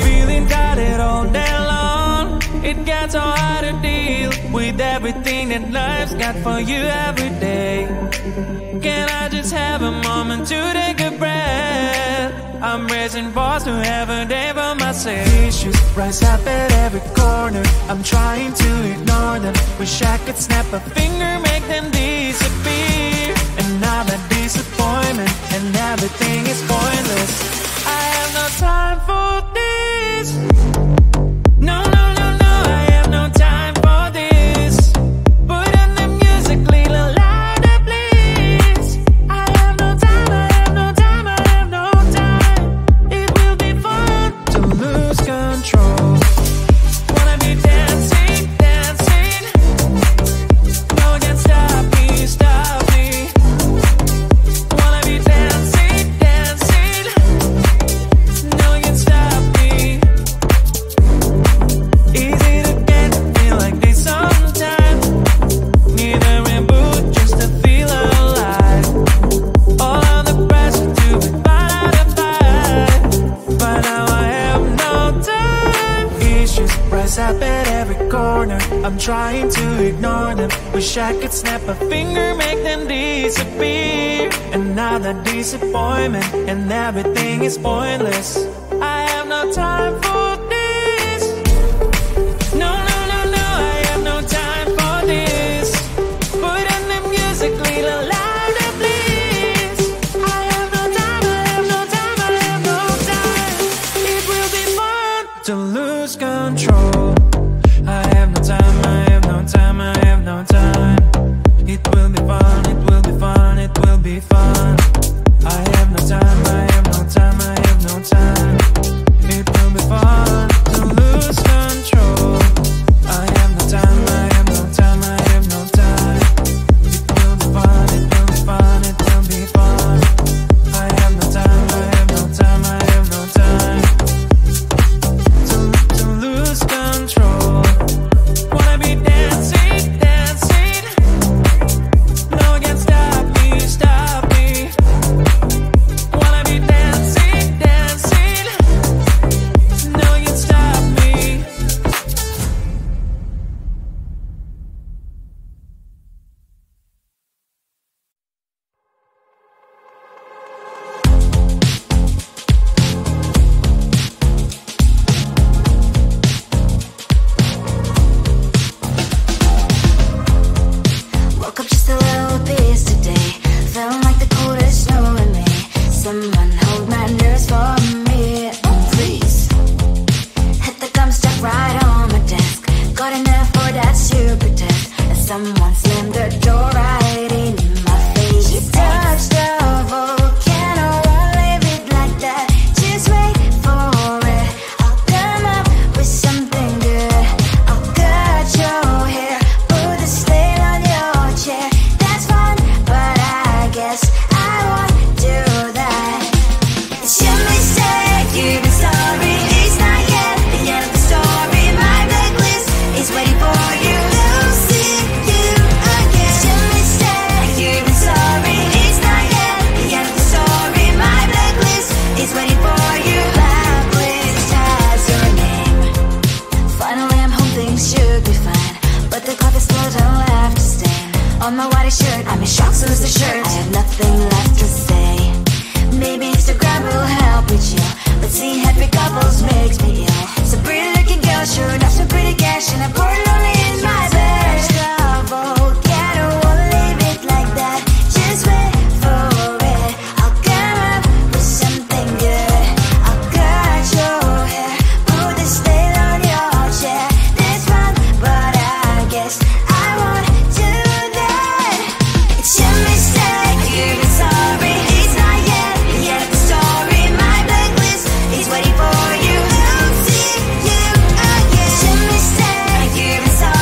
Feeling tired all day long, it gets so hard to deal with everything that life's got for you every day. Can I just have a moment to take a breath? I'm raising balls to have a day for myself. Issues rise up at every corner, I'm trying to ignore them. Wish I could snap a finger, make them disappear. And now that disappointment and everything is pointless. I have no time for this. No, no, no, no, I have no time for this. Put on the music, little louder, please. I have no time, I have no time, I have no time. It will be fun to lose control. Wanna be dancing, dancing. No one can stop me, stop me. Wanna be dancing, dancing. No one can stop me. Easy to get, feel like this sometimes. Need a reboot just to feel alive. All of the pressure to be fight. But now I have no time. Issues rise up at every corner, I'm trying to ignore them. Wish I could snap a finger, make them disappear. And now that disappointment and everything is pointless. I have no time for this. No, no, no, no, I have no time for this. Put on the music, little louder, please. I have no time, I have no time, I have no time. It will be fun to lose control. I have no time, I have no time, I have no time. It will be fun, it will be fun, it will be fun. I have no time, I have no time, I have no time. It will be fun to lose control. I have no time, I have no time, I have no time. It will be fun, it will be fun, it will be fun. I have no time, I have no time, I have no time. To lose control. Wanna be dancing, dancing. No one can stop me, stop me. Wanna be dancing, dancing. No one can stop me. Woke up just a little pissed today. Feeling like the coldest snow in me. Someone hold my nerves for me, please. Hit the gum stuck right on my desk. Got enough for that super test. And someone slammed the door right in my face. You touched the volcano, won't leave it like that. Just wait for it. I'll come up with something good. I'll cut your hair, put the slate on your chair. That's fun, but I guess I won't do that. It's your mistake, you've been sorry. It's not yet the end of the story. My blacklist is waiting for you. I'll see you again. It's your mistake, you've been sorry. It's not yet the end of the story. My blacklist is waiting for you. Blacklist has your name. Finally, I'm home, things should be fine. But the clock is still don't have to stain. On my white shirt, I'm in shock, so is the shirt. I have nothing left to say. Maybe Instagram will help with you, but seeing happy couples makes me ill. Some pretty looking girl, sure enough, some pretty cash, and I'm pouring lonely in my bed. Volcano, won't leave it like that. Just wait for it. I'll come up with something good. I'll cut your hair, put the slate on your chair. That's fun, but I guess I won't do that. It's your mistake, you've been sorry. It's not yet the end of the story. My blacklist is waiting for you. I'll see you again. It's your mistake, you've been sorry.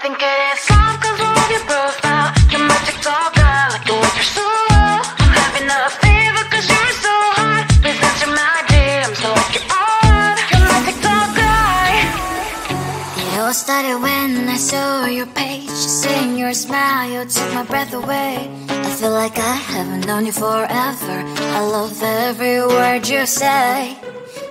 think it is soft cause I love your profile. You're my TikTok guy, like the way you're so low. I'm having a fever cause you're so hot. Please answer my DMs, I like you're on. You're my TikTok guy. It all started when I saw your page. Seeing your smile, you took my breath away. I feel like I haven't known you forever. I love every word you say.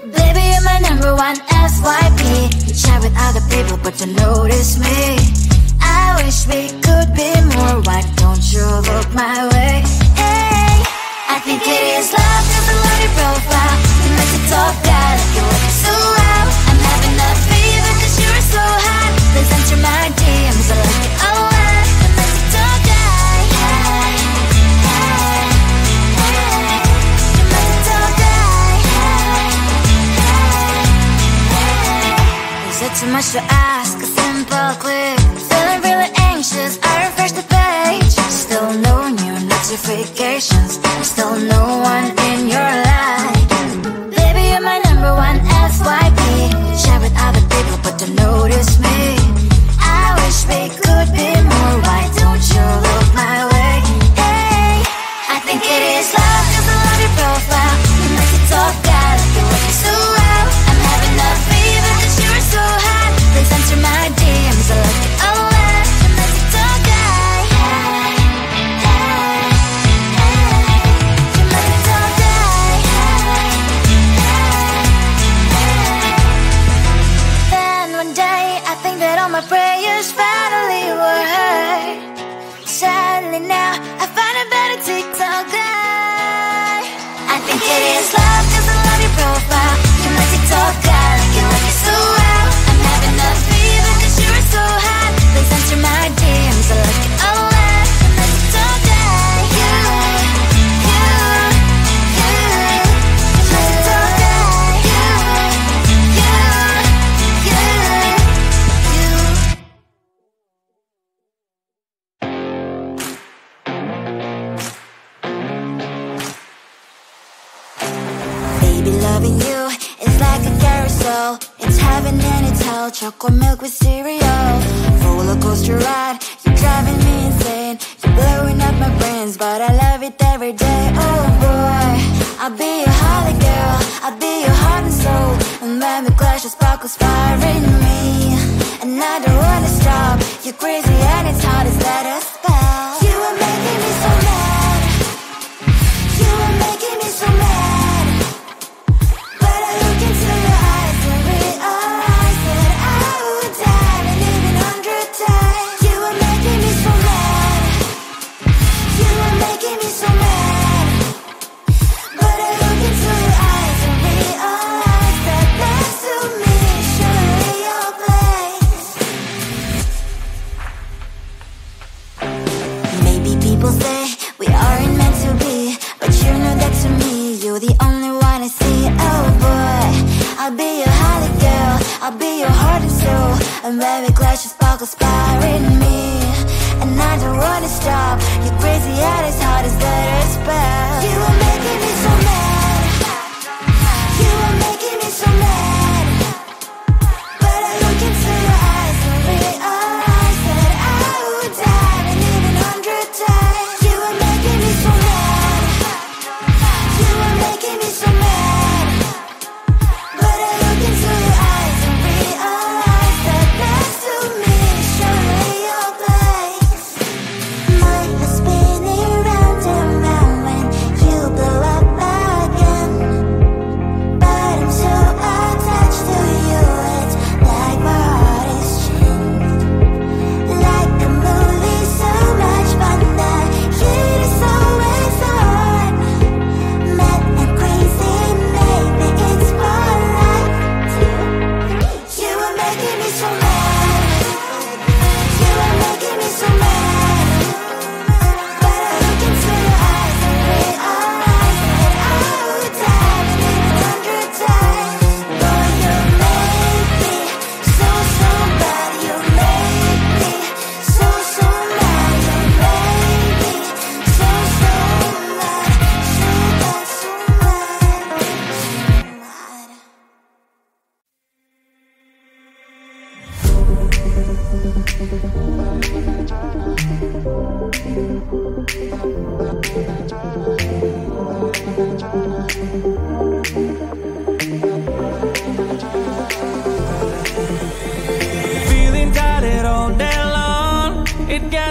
Baby, you're my number one FYP. You chat with other people but don't notice me. I wish we could be more. Why don't you look my way? Hey, I think it is love cause I love your profile. You make it talk bad like you're working so well. I'm having a fever cause you're so hot. Please answer my DMs, I like it a lot. You make it talk guy. Hey, hey, hey. You make it talk guy. Is it too much to ask? A simple click. Feeling really anxious, I refresh the page. Still no new notifications. Still no one in your life. Baby, you're my number one FYP. Share with other people but don't notice me. I wish we could be more. Why don't you look my way? Hey, I think it is love cause I love your profile. You make it talk bad like you're working so well. I'm having a fever cause you're so hot. Please answer my DMs, I like it a lot. You make it talk guy. Hey, hey, hey. You make it talk guy. Hey, hey, hey. Then one day I think that all my prayers finally were heard. Sadly now I find a better TikTok guy. I think it is love cause I love your profile. You my TikTok guy like you like it so well. I'm having a fever cause you're so hot. Please answer my DMs, I like it a lot. You my TikTok guy. You, you, you. You my TikTok guy. You, Baby, loving you is like a carousel. It's heaven and it's hell. Chocolate milk with cereal. Roller coaster ride. You're driving me insane. You're blowing up my brains, but I love it every day. Oh boy, I'll be your holly girl. I'll be your heart and soul. And when we clash, the sparkles fire in me. And I don't wanna stop. You're crazy and it's hard as let us spell. You are making me so mad. You are making me so mad. But I look into your eyes and realize that I would die and even 100 times. You are making me so mad. You are making me so mad. But I look into your eyes and realize that next to me is surely your place. Maybe people say we aren't meant to be, but you know that to me you're the only one I see. Oh boy, I'll be your holly girl. I'll be your heart and soul. And when we clash, the sparkles fire in me. And I don't wanna stop. You're crazy and as hard as let us spell. You are making me so mad. You are making me so mad. But I look into your eyes and realize that I would die and even 100 times. You are making me so mad. You are making me so mad. But I look into your eyes and realize that next to me is surely your place. My heart spinning round and round when you blow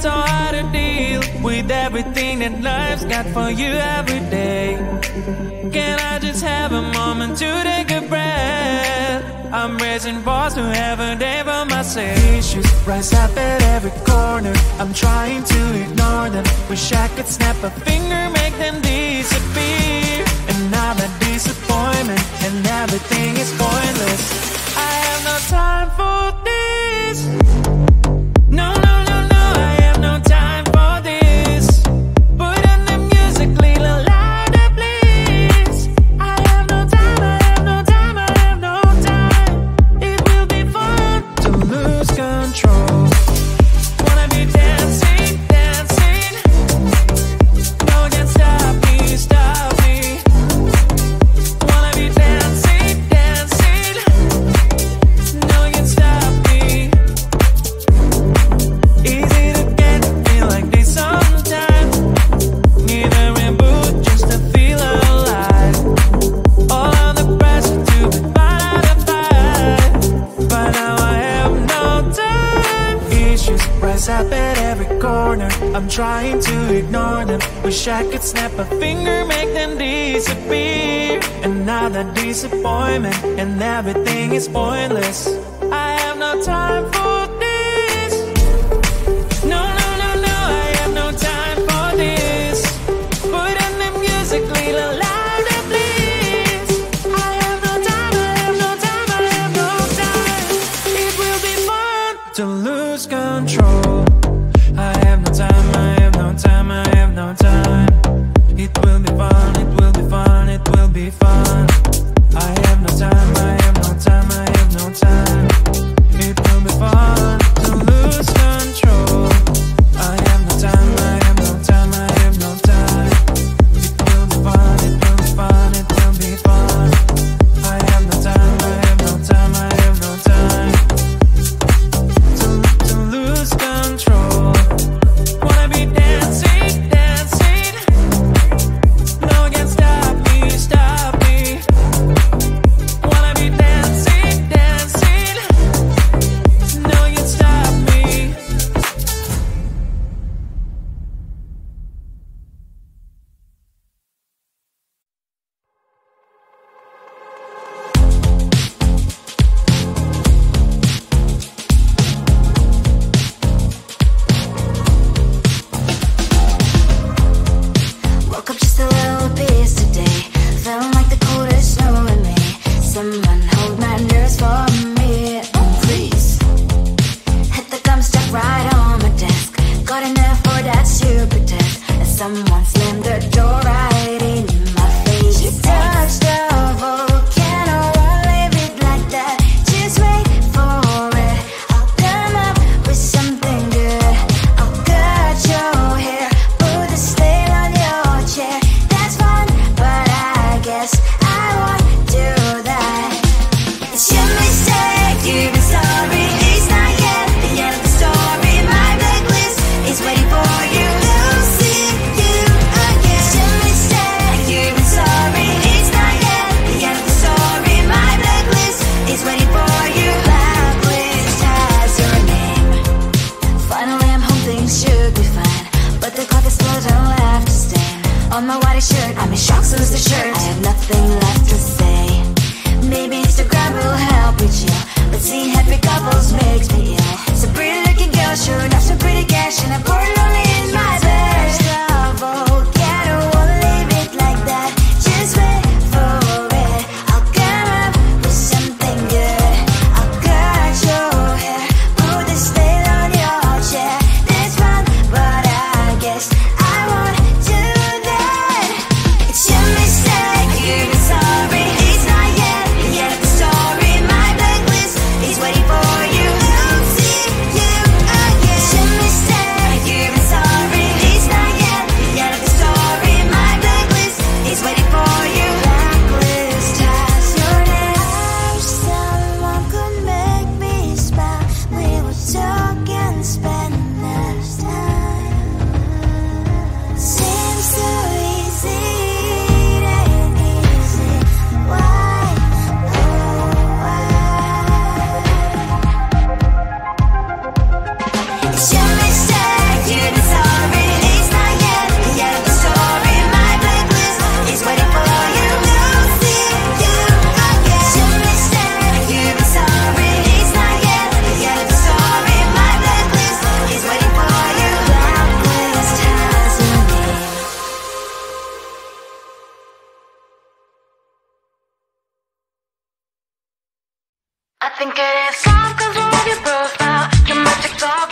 it's so hard to deal with everything that life's got for you every day. Can I just have a moment to take a breath? I'm raising balls to have a day for myself. Issues rise up at every corner, I'm trying to ignore them. Wish I could snap a finger, make them disappear. And now that disappointment and everything is pointless. I have no time for this. No, no, no, no, I have no time for this. Put on the music, little louder, please. I have no time, I have no time, I have no time. It will be fun to lose control. Wanna be dancing, dancing. No one can stop me, stop me. Wanna be dancing, dancing. No one can stop me. Easy to get, feel like this sometimes. Need a reboot just to feel alive. All of the pressure to be part of the fight. But now I have no time. Issues rise up at every corner, I'm trying to ignore them. Wish I could snap a finger, make them disappear. And now that disappointment and everything is pointless. I have no time for this. No, no, no, no, I have no time for this. Put on the music, little louder, please. I have no time, I have no time, I have no time. It will be fun to lose control. I have no time, I have no time, I have no time. It will be fun, it will be fun, it will be fun. I have no time, I have no time, I have no time. It will be fun to lose control. I have no time, I have no time, I have no time. It will be fun, it will be fun, it will be fun. I have no time, I have no time, I have no time. To lose control. Wanna be dancing, dancing. No one can stop me, stop me. Wanna be dancing, dancing. No one can stop me. Woke up just a little pissed today. Feeling like the coolest snow in me. Someone hold my nerves for me, please. Hit the gum stuck right on my desk. Got enough for that stupid test. And someone slammed the door right in my face. You touched the volcano, won't leave it like that. Just wait for it. I'll come up with something good. I'll cut your hair, put a slate on your chair. That's fun, but I guess I won't do that. It's your mistake, you've been sorry. It's not yet the end of the story. My blacklist is waiting for you. I'll see you again. It's your mistake, you've been sorry. It's not yet the end of the story. My blacklist is waiting for you. Blacklist has your name. Finally I'm home, things should be fine. But the clock is slow, don't have to stand. On my white shirt, I'm in shock, so is the shirt. I have nothing left to say. Maybe Instagram will help with you, but seeing happy couples makes me ill. So pretty looking girl, sure enough, so pretty cash, and I'm pouring lonely in my bed. Volcano, won't leave it like that. Just wait for it. I'll come up with something good. I'll cut your hair, put the slate on your chair. That's fun, but I guess I won't do that. It's your mistake, you've been sorry. think it is some control of your profile. Your magic dog